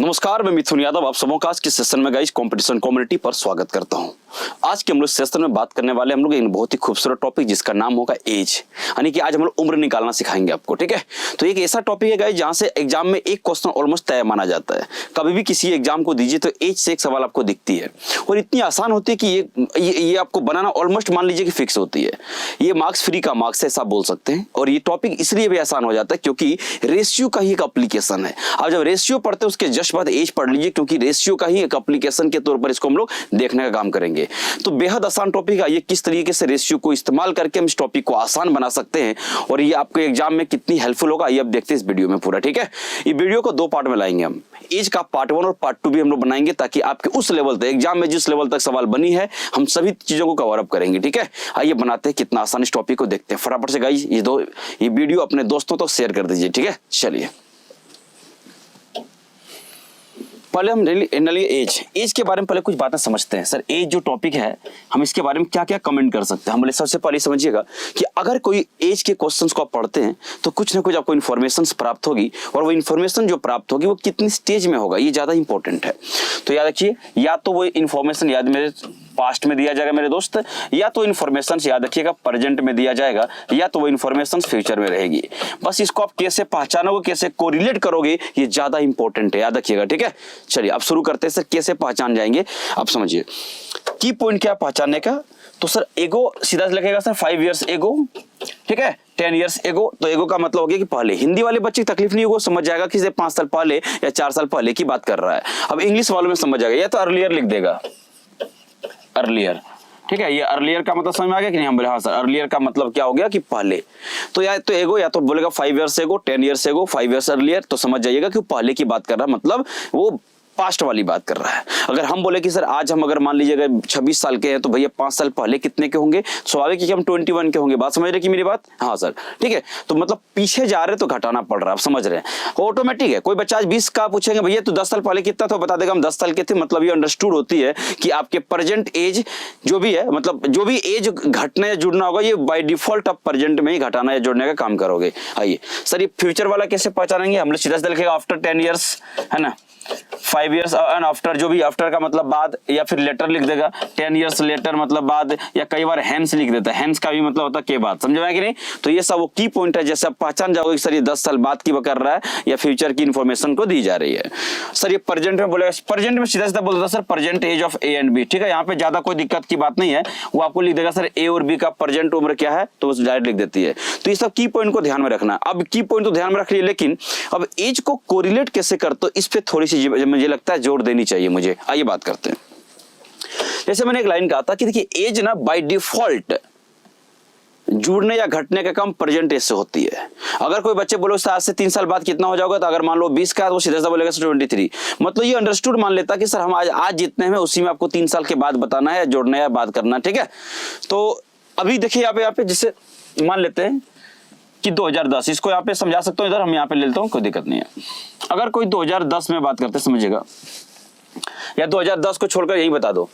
नमस्कार, मैं मिथुन यादव आप सबों का आज के सेशन में गाइस कंपटीशन कम्युनिटी पर स्वागत करता हूं। आज के हम लोग सेशन में बात करने वाले हम लोग एक बहुत ही खूबसूरत टॉपिक जिसका नाम होगा एज, यानी कि आज हम लोग उम्र निकालना सिखाएंगे आपको। ठीक है, तो एक ऐसा टॉपिक है गाइस जहां से एग्जाम में एक क्वेश्चन ऑलमोस्ट तय माना जाता है। कभी भी किसी एग्जाम को दीजिए तो एज से एक सवाल आपको दिखती है और इतनी आसान होती है कि ये आपको बनाना ऑलमोस्ट मान लीजिए कि फिक्स होती है। ये मार्क्स फ्री का मार्क्स है, ऐसा बोल सकते हैं। और ये टॉपिक इसलिए भी आसान हो जाता है क्योंकि रेशियो का ही एक एप्लीकेशन है। अब जब रेशियो पढ़ते हैं उसके जस्ट बाद एज पढ़ लीजिए, क्योंकि रेशियो का ही एक एप्लीकेशन के तौर पर इसको हम लोग देखने का काम करेंगे। तो बेहद आसान टॉपिक है ये, किस तरीके से रेशियो को इस्तेमाल करके हम इस टॉपिक को आसान बना सकते हैं और ये आपके एग्जाम में कितनी हेल्पफुल होगा ये आप देखते हैं इस वीडियो में पूरा। ठीक है, ये वीडियो को दो पार्ट में लाएंगे हम। एज का पार्ट 1 और पार्ट 2 भी हम लोग बनाएंगे ताकि आपके उस लेवल तक एग्जाम में जिस लेवल तक सवाल बनी है हम सभी चीजों को कवर अप करेंगे। ठीक है, आइए बनाते हैं कितना आसान इस टॉपिक को देखते हैं फटाफट से गाइस। ये वीडियो अपने दोस्तों तक शेयर कर दीजिए। ठीक है, चलिए पहले हम एज के बारे में पहले कुछ बातें समझते हैं। सर एज जो टॉपिक है हम इसके बारे में क्या क्या कमेंट कर सकते हैं। हम बोले सबसे पहले समझिएगा कि अगर कोई एज के क्वेश्चंस को आप पढ़ते हैं तो कुछ ना कुछ आपको इन्फॉर्मेशन प्राप्त होगी और वो इन्फॉर्मेशन जो प्राप्त होगी वो कितनी स्टेज में होगा ये ज्यादा इंपॉर्टेंट है। तो याद रखिए, या तो वो इन्फॉर्मेशन याद मेरे पास्ट में दिया जाएगा मेरे दोस्त, या तो इन्फॉर्मेशन याद रखिएगा प्रेजेंट में दिया जाएगा, या तो वो इन्फॉर्मेशन फ्यूचर में रहेगी। बस इसको आप कैसे पहचानोगे, कैसे कोरिलेट करोगे ये ज्यादा इंपॉर्टेंट है, याद रखिएगा। ठीक है, चलिए अब शुरू करते हैं। सर कैसे पहचान जाएंगे आप समझिए। की पॉइंट क्या पहचानने का, तो सर एगो सीधा लिखेगा सर 5 इयर्स एगो, ठीक है 10 इयर्स एगो। तो एगो का मतलब हो गया कि पहले। हिंदी वाले बच्चे की तकलीफ नहीं होगा, समझ जाएगा कि 5 साल पहले या 4 साल पहले की बात कर रहा है। अब इंग्लिश वालों में समझ जाएगा, या तो अर्लियर लिख देगा, अर्लियर। ठीक है, ये अर्लियर का मतलब समझ में आ गया कि नहीं। हम बोले हाँ सर अर्लियर का मतलब क्या हो गया कि पहले। तो या तो एगो, या तो बोलेगा 5 years ago, 10 years ago, 5 years earlier. तो समझ जाइएगा कि पहले की बात कर रहा है, मतलब वो पास्ट वाली बात कर रहा है। अगर हम बोले कि सर आज हम अगर मान लीजिएगा 26 साल के हैं तो भैया 5 साल पहले कितने के होंगे, स्वाभाविक है कि हम 21 के होंगे। बात समझ रहे कि मेरी बात? हाँ सर, ठीक है। तो मतलब पीछे जा रहे तो घटाना पड़ रहा है, आप समझ रहे हैं, ऑटोमेटिक है। कोई बच्चा आज 20 का पूछेंगे भैया तो 10 साल पहले कितना, तो बता देगा हम 10 साल के थे। मतलब ये अंडरस्टूड होती है कि आपके प्रेजेंट एज जो भी है, मतलब जो भी एज घटना या जुड़ना होगा ये बाय डिफॉल्ट आप प्रेजेंट में ही घटाना या जोड़ने का काम करोगे। आइए सर ये फ्यूचर वाला कैसे पहचानेंगे, हम लोग सीधा सीधा लिखेगा आफ्टर 10 इयर्स, है ना, 5 इयर्स एंड आफ्टर, जो भी आफ्टर का मतलब बाद, या फिर लेटर लिख देगा 10 इयर्स लेटर मतलब बाद, या कई बार हेंस लिख देता है। हेंस का भी मतलब होता है के बाद, समझ में कि नहीं। तो ये सब वो की पॉइंट है, जैसे आप पहचान जाओगे कि सर ये 10 साल बाद की कर रहा है या फ्यूचर की इंफॉर्मेशन को दी जा रही है। सर ये प्रेजेंट में बोलेगा, प्रेजेंट में सीधा सीधा बोलता sir present as of A and B. ठीक है, यहाँ पे ज्यादा कोई दिक्कत की बात नहीं है, वो आपको लिख देगा सर ए और बी का प्रेजेंट उम्र क्या है, तो उस डायरेक्ट लिख देती है। तो ये सब की पॉइंट को ध्यान में रखना। अब की पॉइंट तो ध्यान में रख लिया, लेकिन अब एज को कोरिलेट कैसे करते हो इस पे थोड़ी सी मुझे लगता है जोर देनी चाहिए मुझे। आइए बात करते हैं। जैसे मैंने एक लाइन कहा था कि देखिए एज ना बाय डिफॉल्ट जुड़ने या घटने का काम प्रेजेंट एज से होती है। अगर कोई बच्चे बोलो आज से 3 साल बाद कितना हो जाओगा, तो अगर मान लो 20 का है तो सीधा सा बोलेगा 23, मतलब ये अंडरस्टूड मान लेता कि सर हम आज जितने हैं उसी में आपको 3 साल के बाद बताना है, जोड़ना है, बात करना। ठीक है, तो अभी देखिए यहाँ पे जिससे मान लेते हैं कि 2010, इसको यहाँ पे समझा सकता हूँ, इधर हम यहाँ पे ले लेता हूँ, कोई दिक्कत नहीं है। अगर कोई 2010 में बात करते समझिएगा, या 2010 को छोड़कर यही बता दो।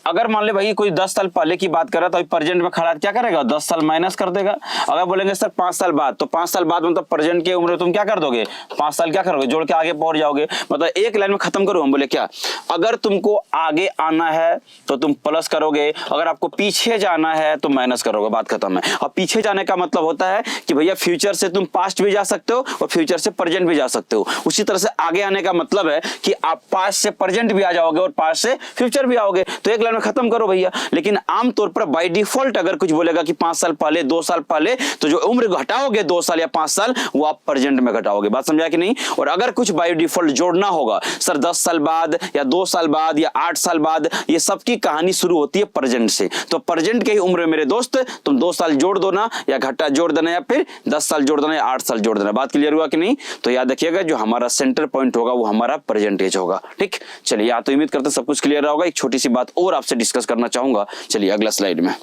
अगर मान ले भाई कोई 10 साल पहले की बात कर रहा था, तो प्रेजेंट में खड़ा क्या करेगा, 10 साल माइनस कर देगा। अगर बोलेंगे सर 5 साल बाद, तो 5 साल बाद मतलब प्रेजेंट की उम्र तुम क्या कर दोगे, 5 साल क्या करोगे, जोड़ के आगे पहुंच जाओगे। मतलब एक लाइन में खत्म करो। हम बोले क्या, अगर तुमको आगे आना है तो तुम प्लस करोगे, अगर आपको पीछे जाना है तो माइनस करोगे, बात खत्म है। अब पीछे जाने का मतलब होता है कि भैया फ्यूचर से तुम पास्ट भी जा सकते हो और फ्यूचर से प्रेजेंट भी जा सकते हो। उसी तरह से आगे आने का मतलब है कि आप पास्ट से प्रेजेंट भी आ जाओगे और पास्ट से फ्यूचर भी आओगे। तो एक लाइन में खत्म करो भैया। लेकिन आमतौर पर बाय डिफॉल्ट अगर कुछ बोलेगा कि 5 साल पहले, 2 साल पहले, तो जो उम्र घटाओगे 2 साल या 5 साल वो आप प्रेजेंट में घटाओगे। बात समझा कि नहीं। और अगर कुछ बाय डिफॉल्ट जोड़ना होगा सर 10 साल बाद या 2 साल बाद या 8 साल बाद, ये सबकी कहानी शुरू होती है प्रेजेंट से। तो प्रेजेंट की उम्र में मेरे दोस्त तुम 2 साल जोड़ दो ना, या घटा जोड़ देना, या फिर 10 साल जोड़ देना या 8 साल जोड़ देना। बात क्लियर हुआ कि नहीं। तो याद रखिएगा जो हमारा सेंटर पॉइंट होगा वो हमारा प्रेजेंट एज होगा। ठीक, चलिए या तो उम्मीद करते सब कुछ क्लियर होगा। एक छोटी सी बात और आपसे डिस्कस करना चाहूंगा, चलिए अगला स्लाइड में।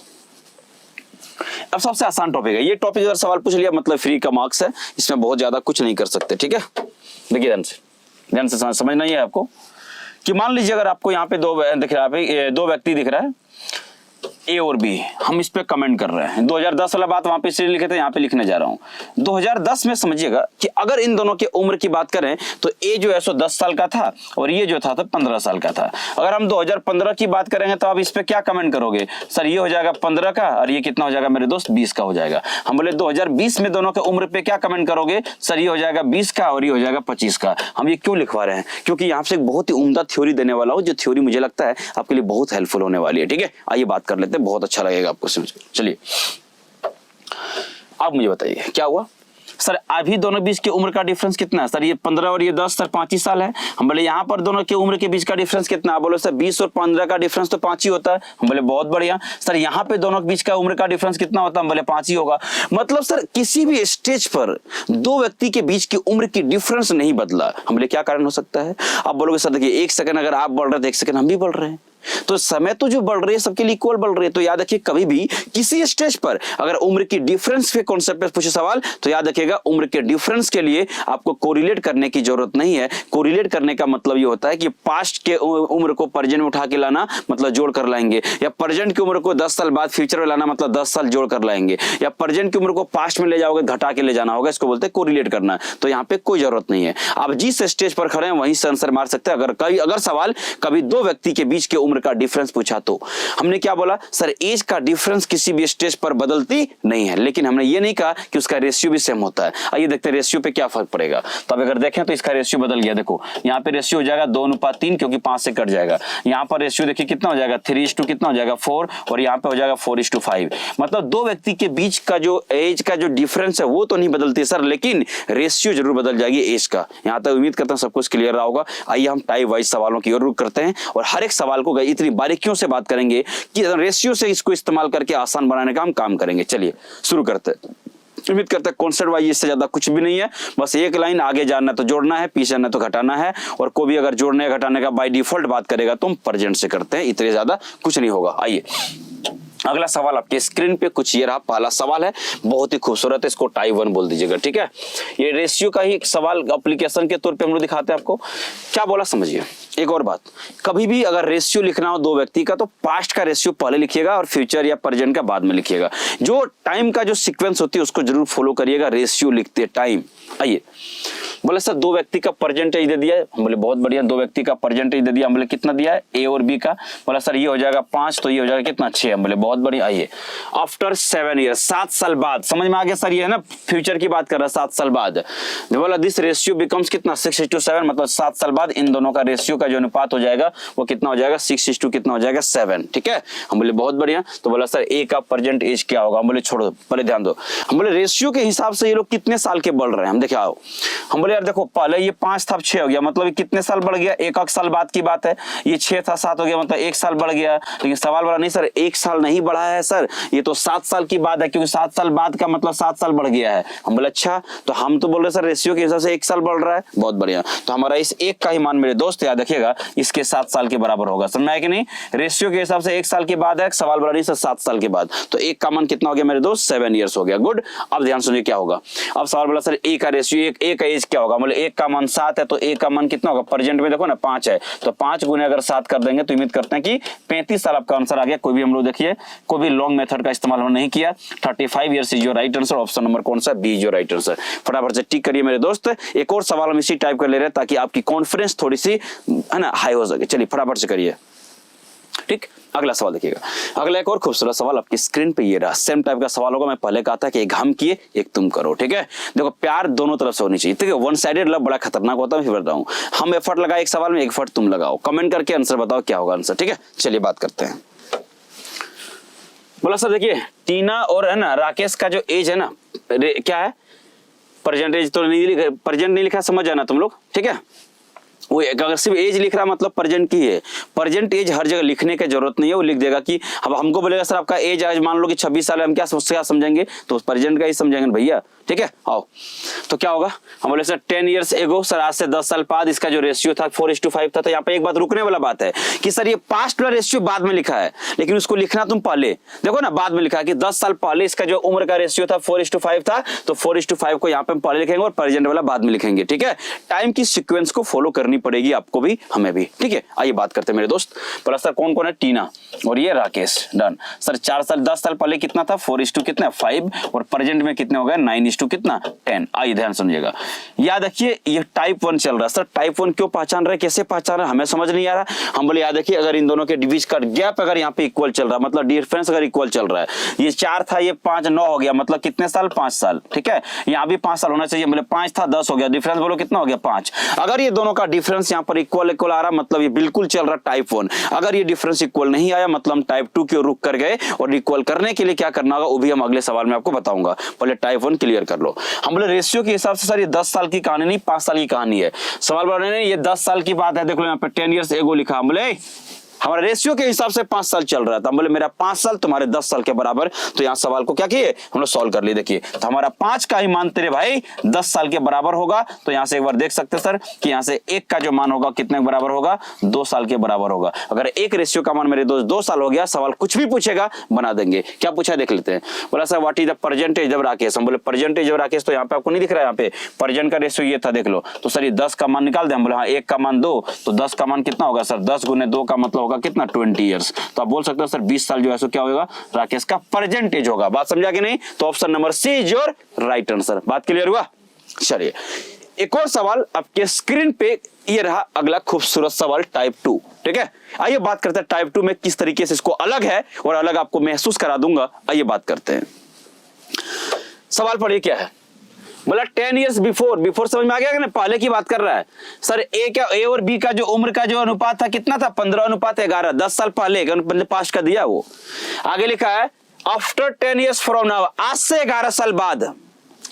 अब सबसे आसान टॉपिक है ये। टॉपिक अगर सवाल पूछ लिया मतलब फ्री का मार्क्स है, इसमें बहुत ज्यादा कुछ नहीं कर सकते। ठीक है, देखिए ध्यान से समझना ही है आपको कि मान लीजिए अगर आपको यहाँ पे दो दिख रहा है, दो व्यक्ति दिख रहा है, ए और बी, हम इस पे कमेंट कर रहे हैं। 2010 वाला बात वहां पे इसलिए लिखे थे, यहाँ पे लिखने जा रहा हूं। 2010 में समझिएगा कि अगर इन दोनों की उम्र की बात करें तो ए जो है सो 10 साल का था और ये जो था तो 15 साल का था। अगर हम 2015 की बात करेंगे तो आप इस पे क्या कमेंट करोगे? सर ये हो जाएगा 15 का और ये कितना हो जाएगा मेरे दोस्त? 20 का हो जाएगा। हम बोले 2020 में दोनों के उम्र पे क्या कमेंट करोगे? सर ये हो जाएगा 20 का और ये हो जाएगा 25 का। हम ये क्यों लिखवा रहे हैं? क्योंकि यहाँ से एक बहुत ही उम्दा थ्योरी देने वाला हूं, जो थ्योरी मुझे लगता है आपके लिए बहुत हेल्पफुल होने वाली है। ठीक है, आइए बात कर लेते हैं, बहुत अच्छा लगेगा आपको समझ। चलिए आप मुझे बताइए क्या हुआ? सर अभी दोनों बीच की उम्र का डिफरेंस कितना है? सर ये 15 और ये 10, सर 5 ही साल है। हम बोले यहाँ पर दोनों की उम्र के बीच का डिफरेंस कितना? बोलो सर 20 और 15 का डिफरेंस तो 5 ही होता है। हम बोले बहुत बढ़िया। सर यहाँ पे दोनों के बीच का उम्र का डिफरेंस कितना होता है? हम बोले 5 ही होगा। मतलब सर किसी भी स्टेज पर दो व्यक्ति के बीच की उम्र की डिफरेंस नहीं बदला। हम बोले क्या कारण हो सकता है? आप बोलोगे सर देखिए 1 सेकंड अगर आप बढ़ रहे थे 1 सेकंड हम भी बढ़ रहे हैं, तो समय तो जो बढ़ रही है सबके लिए इक्वल बढ़ रही है। तो याद रखिए कभी भी किसी स्टेज पर अगर उम्र की डिफरेंस के कॉन्सेप्ट पे पूछे सवाल तो याद रखिएगा उम्र के डिफरेंस के लिए आपको कोरिलेट करने की जरूरत नहीं है। कोरिलेट करने का मतलब ये होता है कि पास्ट के उम्र को प्रेजेंट में उठा के लाना मतलब जोड़ कर लाएंगे, या प्रेजेंट की उम्र को 10 साल बाद फ्यूचर में लाना मतलब 10 साल जोड़ कर लाएंगे, या प्रेजेंट की उम्र को पास्ट में ले जाओगे घटा के ले जाना होगा। इसको बोलते हैं कोरिलेट करना। तो यहाँ पे कोई जरूरत नहीं है, आप जिस स्टेज पर खड़े हैं वहीं से आंसर मार सकते हैं। अगर सवाल कभी दो व्यक्ति के बीच के उम्र का डिफरेंस पूछा तो हमने क्या बोला? सर एज का डिफरेंस किसी भी स्टेज पर बदलती नहीं है, लेकिन हमने ये नहीं कहा कि उसका रेशियो भी सेम होता है। आइए देखते हैं रेशियो पे क्या फर्क पड़ेगा। तो अब अगर देखें तो इसका रेशियो बदल गया। देखो यहाँ पे रेशियो हो जाएगा 2:3 क्योंकि 5 से कट जाएगा। यहाँ पर रेशियो देखिए कितना हो जाएगा 3:, कितना हो जाएगा 4, और यहाँ पे हो जाएगा 4:5। मतलब दो व्यक्ति के बीच का जो एज का जो डिफरेंस है वो तो नहीं बदलती सर, लेकिन रेशियो जरूर बदल जाएगी एज का। यहाँ तक उम्मीद करता हूँ सब कुछ क्लियर रहा होगा। आइए हम टाइप वाइज सवालों की ओर रुख करते हैं और हर एक सवाल को इतनी बारीकियों से बात करेंगे कि रेशियो से इसको इस्तेमाल करके आसान बनाने का हम काम करेंगे। चलिए शुरू करते हैं। उम्मीद करते हैं कॉन्सेप्ट वाइज इससे ज्यादा कुछ भी नहीं है, बस एक लाइन आगे जाना है तो जोड़ना है, पीछे जाना है तो घटाना है। और कोई भी अगर जोड़ने या घटाने का बाय डिफॉल्ट बात करेगा तो हम प्रेजेंट से करते हैं, इतने ज्यादा कुछ नहीं होगा। आइए अगला सवाल आपके स्क्रीन पे कुछ ये रहा। पहला सवाल है, बहुत ही खूबसूरत है, इसको टाइप 1 बोल दीजिएगा। ठीक है, ये रेशियो का ही सवाल एप्लीकेशन के तौर पे हम लोग दिखाते हैं आपको। क्या बोला समझिए। एक और बात, कभी भी अगर रेशियो लिखना हो दो व्यक्ति का तो पास्ट का रेशियो पहले लिखिएगा और फ्यूचर या प्रेजेंट का बाद में लिखिएगा। जो टाइम का जो सीक्वेंस होती है उसको जरूर फॉलो करिएगा रेशियो लिखते टाइम। आइए बोले सर दो व्यक्ति का प्रेजेंट एज दे दिया है। हम बोले बहुत बढ़िया, दो व्यक्ति का प्रेजेंट एज दे दिया। हम बोले कितना दिया है? ए और बी का। बोला सर ये हो जाएगा 5 तो ये हो जाएगा कितना? 6। हम बोले बहुत बढ़िया। आइए आफ्टर 7 ईयर, 7 साल बाद, समझ में आ गया सर? ये है ना फ्यूचर की बात कर रहा है 7 साल बाद। बोला दिस रेशियो बिकम्स कितना? 6:7, मतलब 7 साल बाद इन दोनों का रेशियो का जो अनुपात हो जाएगा वो कितना हो जाएगा? 6:, कितना हो जाएगा? 7। ठीक है, हम बोले बहुत बढ़िया। तो बोला सर ए का प्रेजेंट एज क्या होगा? हम बोले छोड़ो पहले ध्यान दो। हम बोले रेशियो के हिसाब से ये लोग कितने साल के बढ़ रहे हैं हम देखिए आओ। हम बोले यार देखो पहले ये 5 था 6 हो गया, मतलब कितने साल बढ़ गया? 1 साल बाद की बात है। ये 6 था 7 हो गया, मतलब 1 साल बढ़ गया। लेकिन सवाल बोला नहीं सर 1 साल नहीं बढ़ा है सर, ये तो 7 साल की बात है, क्योंकि 7 साल बाद का मतलब 7 साल बढ़ गया है। हम बोले अच्छा, तो हम तो बोल रहे सर रेशियो के हिसाब से 1 साल बढ़ रहा है। बहुत बढ़िया, तो हमारा इस 1 का ही मान मेरे दोस्त याद रखिएगा इसके 7 साल के बराबर होगा। समझ में आया कि नहीं? रेशियो के हिसाब से 1 साल के बाद है, सवाल बोला नहीं सर 7 साल के बाद, तो 1 का मान कितना हो गया मेरे दोस्त? 7 ईयर्स हो गया। गुड। अब ध्यान सुनिए क्या होगा। अब सवाल बोला सर ए का रेशियो, ए का एज क्या होगा? बोले 1 का मान 7 है तो ए का मान कितना होगा? प्रेजेंट में देखो ना 5 है, तो 5 गुने अगर 7 कर देंगे तो उम्मीद करते हैं कि 35 साल आपका आंसर आ गया। कोई भी हम लोग देखिए कोई भी लॉन्ग मेथड का इस्तेमाल हमने नहीं किया। 35 years is your right answer. Option number कौन सा? B is your right answer. फटाफट से टिक करिए मेरे दोस्त। एक और सवाल हम इसी टाइप कर ले रहे हैं ताकि आपकी कॉन्फिडेंस थोड़ी सी है ना हाई हो सके। चलिए फटाफट से करिए। ठीक, अगला सवाल देखिएगा। अगला एक और खूबसूरत सवाल आपकी स्क्रीन पे ये रहा। सेम टाइप का सवाल होगा। मैं पहले कहा था कि एक हम किए एक तुम करो। ठीक है, देखो प्यार दोनों तरफ से होनी चाहिए। ठीक है, वन साइडेड लव बड़ा खतरनाक होता है। मैं बता हूं, हम एफर्ट लगाए एक सवाल में, एक एफर्ट तुम लगाओ। कमेंट करके आंसर बताओ क्या होगा आंसर। ठीक है, चलिए बात करते हैं। बोला सर देखिए टीना और है ना राकेश का जो एज है ना क्या है? प्रेजेंट एज तो नहीं लिखा, प्रेजेंट नहीं लिखा, समझ जाना तुम लोग। ठीक है, वो अगर सिर्फ एज लिख रहा मतलब प्रेजेंट की है। प्रेजेंट एज हर जगह लिखने की जरूरत नहीं है, वो लिख देगा कि अब हमको बोलेगा सर आपका एज आज मान लो कि 26 साल है, हम क्या समझेंगे? तो प्रेजेंट का ही समझेंगे भैया। ठीक है, आओ तो क्या होगा? हम बोले सर 10 ईयर्स एगो, सर आज से 10 साल बाद इसका जो रेशियो था 4:5 था। तो यहाँ पे एक बात रुकने वाला बात है कि सर ये पास्ट वाला रेशियो बाद में लिखा है, लेकिन उसको लिखना तुम पहले देखो ना। बाद में लिखा है कि 10 साल पहले इसका जो उम्र का रेशियो था 4:5 था, तो 4:5 को यहाँ पे हम पहले लिखेंगे और प्रेजेंट वाला बाद में लिखेंगे। ठीक है, टाइम की सिक्वेंस को फॉलो करने करनी पड़ेगी आपको भी हमें भी, ठीक है। आइए बात करते हैं मेरे दोस्त। बोला सर कौन कौन है, टीना और ये राकेश, डन सर। 4 साल 10 साल पहले कितना था, 4:2 कितना 5 और प्रेजेंट में कितने हो गए 9:2 कितना 10। आइए ध्यान समझिएगा, याद रखिए ये टाइप 1 चल रहा है। सर टाइप 1 क्यों पहचान रहे, कैसे पहचान रहे हमें समझ नहीं आ रहा। हम बोले याद रखिए अगर इन दोनों के बीच का गैप अगर यहाँ पे इक्वल चल रहा है, मतलब डिफरेंस अगर इक्वल चल रहा है, ये 4 था ये 5 9 हो गया, मतलब कितने साल 5 साल, ठीक है। यहाँ भी 5 साल होना चाहिए, मतलब 5 था 10 हो गया, डिफरेंस बोलो कितना हो गया 5। अगर ये दोनों का डिफरेंस यहाँ पर इक्वल आ रहा मतलब ये बिल्कुल चल रहा टाइप 1। अगर ये डिफरेंस इक्वल नहीं आया मतलब हम टाइप 2 की ओर रुक कर गए, और इक्वल करने के लिए क्या करना होगा वो भी हम अगले सवाल में आपको बताऊंगा। पहले टाइप 1 क्लियर कर लो। हम बोले रेशियो के हिसाब से सर ये 10 साल की कहानी नहीं 5 साल की कहानी है। सवाल बोल रहे हैं ये 10 साल की बात है, देख लो यहाँ पे 10 ईयर्स एगो लिखा। हम बोले हमारा रेशियो के हिसाब से 5 साल चल रहा था, हम बोले मेरा 5 साल तुम्हारे 10 साल के बराबर। तो यहाँ सवाल को क्या किए हम लोग सॉल्व कर लिए। देखिए तो हमारा 5 का ही मान तेरे भाई 10 साल के बराबर होगा। तो यहाँ से एक बार देख सकते हैं सर कि यहाँ से 1 का जो मान होगा कितने के बराबर होगा 2 साल के बराबर होगा। अगर एक रेशियो का मान मेरे दोस्त 2 साल हो गया, सवाल कुछ भी पूछेगा बना देंगे। क्या पूछा देख लेते हैं। बोला sir what is the percentage of Rakesh. हम बोले परसेंटेज ऑफ राकेश, तो यहाँ पे आपको नहीं दिख रहा है, यहाँ पे परसेंट का रेशियो ये था देख लो। तो सर ये 10 का मान निकाल दे। हम बोले हाँ 1 का मान 2, तो 10 का मान कितना होगा सर 10 गुने 2 का मतलब होगा कितना 20 ईयर्स। तो आप बोल सकते हो सर 20 साल जो है सो क्या होगा राकेश का परसेंटेज होगा। बात समझा कि नहीं। तो option number C is your right answer. बात क्लियर हुआ। चलिए एक और सवाल आपके स्क्रीन पे ये रहा अगला खूबसूरत सवाल टाइप 2, ठीक है। आइए बात करते हैं टाइप 2 में किस तरीके से इसको अलग है और अलग आपको महसूस करा दूंगा। आइए बात करते हैं। सवाल पढ़िए क्या है। बोला 10 ईयर्स बिफोर समझ में आ गया कि ना, पहले की बात कर रहा है सर। ए और बी का जो उम्र का जो अनुपात था कितना था 15:11, 10 साल पहले मतलब पास्ट का दिया। वो आगे लिखा है आफ्टर 10 ईयर्स फ्रॉम नाउ, आज से 11 साल बाद।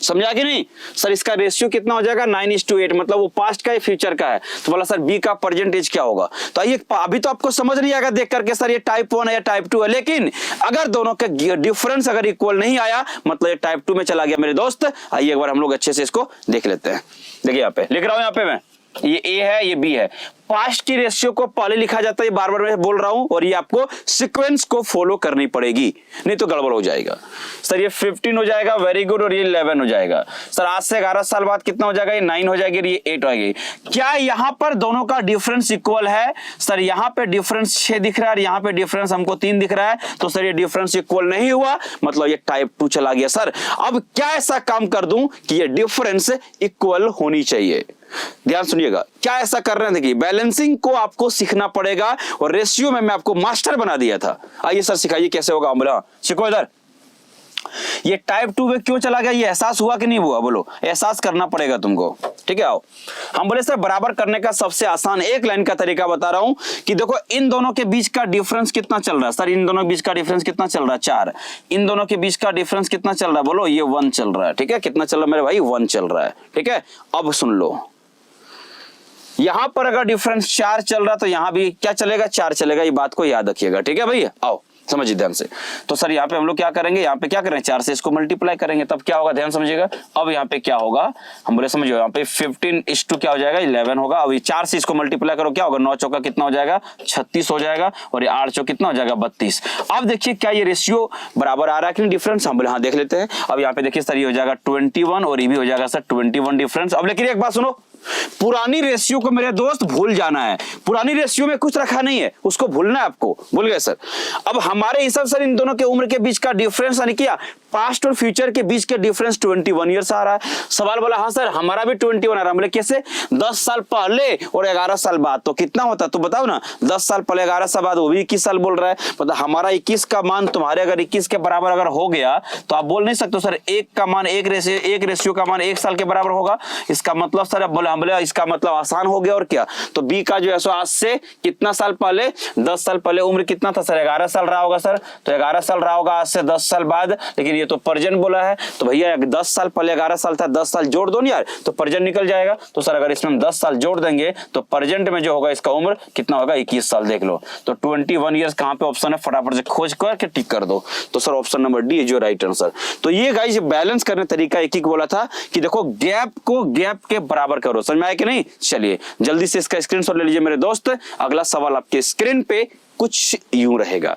समझा कि नहीं सर। इसका रेशियो कितना हो जाएगा 9:8, मतलब वो पास्ट का है फ्यूचर का है। तो बोला सर बी का परसेंटेज क्या होगा। तो आइए अभी तो आपको समझ नहीं आएगा देख करके सर ये टाइप 1 है या टाइप 2 है, लेकिन अगर दोनों का डिफरेंस अगर इक्वल नहीं आया मतलब ये टाइप 2 में चला गया मेरे दोस्त। आइए एक बार हम लोग अच्छे से इसको देख लेते हैं। देखिए यहाँ पे लिख रहा हूं, यहाँ पे मैं ये ए है ये बी है। पास्ट की रेशियो को पहले लिखा जाता है, ये बार बार मैं बोल रहा हूं, और ये आपको सीक्वेंस को फॉलो करनी पड़ेगी नहीं तो गड़बड़ हो जाएगा। सर ये 15 हो जाएगा, वेरी गुड, और ये 11 हो जाएगा। सर आज से 11 साल बाद कितना हो जाएगा, ये 9 हो जाएगी, ये 8 हो जाएगी। क्या यहां पर दोनों का डिफरेंस इक्वल है। सर यहां पे डिफरेंस 6 दिख रहा है और यहां पे डिफरेंस हमको 3 दिख रहा है। तो सर ये डिफरेंस इक्वल नहीं हुआ, मतलब ये टाइप 2 चला गया। सर अब क्या ऐसा काम कर दूं कि ये डिफरेंस इक्वल होनी चाहिए। ध्यान सुनिएगा क्या ऐसा कर रहे हैं। देखिए बैलेंसिंग को आपको सीखना पड़ेगा, और रेशियो में मैं आपको मास्टर बना दिया था। आइए सर सिखाइए कैसे होगा। बोला सीखो इधर। ये टाइप 2 में क्यों चला गया, ये एहसास हुआ कि नहीं हुआ, बोलो। एहसास करना पड़ेगा तुमको, ठीक है। आओ हम बोले सर बराबर करने का सबसे आसान एक लाइन का तरीका बता रहा हूं कि देखो इन दोनों के बीच का डिफरेंस कितना चल रहा है। सर इन दोनों के बीच का डिफरेंस कितना चल रहा है 4। इन दोनों के बीच का डिफरेंस कितना चल रहा है, बोलो ये 1 चल रहा है, ठीक है। कितना चल रहा है मेरे भाई 1 चल रहा है, ठीक है। अब सुन लो, यहां पर अगर डिफरेंस 4 चल रहा तो यहां भी क्या चलेगा 4 चलेगा। ये बात को याद रखिएगा, ठीक है भैया। आओ समझिए ध्यान से। तो सर यहाँ पे हम लोग क्या करेंगे, यहाँ पे क्या करेंगे 4 से इसको मल्टीप्लाई करेंगे, तब क्या होगा ध्यान समझिएगा। अब यहाँ पे क्या होगा हम बोले समझिए, यहाँ पे 15:2 क्या हो जाएगा 11 होगा। अब ये 4 से इसको मल्टीप्लाई करो क्या होगा 9 चौका कितना हो जाएगा 36 हो जाएगा, और ये 8 चौक कितना हो जाएगा 32। अब देखिए क्या ये रेशियो बराबर आ रहा है कि नहीं डिफरेंस। हम बोले हाँ देख लेते हैं। अब यहाँ पे देखिए सर ये हो जाएगा 21 और ये भी हो जाएगा सर 21 डिफरेंस। अब लेकिन एक बात सुनो, पुरानी रेशियो को मेरे दोस्त भूल जाना है। पुरानी रेशियो में कुछ रखा नहीं है, उसको भूलना है आपको। भूल गए सर। अब हमारे हिसाब से इन दोनों के उम्र के बीच का डिफरेंस यानी क्या पास्ट और फ्यूचर के बीच के डिफरेंस 21 ईयर्स आ रहा है। सवाल बोला हाँ सर हमारा भी 21 आ रहा है। बोले कैसे 10 साल पहले और 11 साल बाद तो कितना होता तो बताओ ना। 10 साल पहले 11 साल बाद वो भी 21 साल बोल रहा है। मतलब हमारा 21 का मान तुम्हारे अगर 21 के बराबर अगर हो गया तो आप बोल नहीं सकते सर एक का मान एक रेशियो का मान 1 साल के बराबर होगा। इसका मतलब सर अब बोले इसका मतलब आसान हो गया और क्या। तो बी का जो है सो आज से कितना साल पहले 10 साल पहले उम्र कितना था सर 11 साल रहा होगा सर। तो 11 साल रहा होगा आज से 10 साल बाद। लेकिन ये तो परजेंट बोला है तो भैया 10 साल पहले 11 साल था 10 साल जोड़ दो ना यार तो परजेंट निकल जाएगा। तो सर अगर इसमें हम 10 साल जोड़ देंगे तो परजेंट में जो होगा इसका उम्र कितना होगा 21 साल। देख लो तो 21 ईयर्स कहां पे ऑप्शन है फटाफट से खोज करके टिक कर दो। तो sir option number D is your right answer. तो ये गाइस बैलेंस करने तरीका एक बोला था कि देखो गैप को गैप के बराबर करो। समझ में आया कि नहीं। चलिए जल्दी से इसका स्क्रीनशॉट ले लीजिए मेरे दोस्त। अगला सवाल आपके स्क्रीन पे कुछ यूं रहेगा।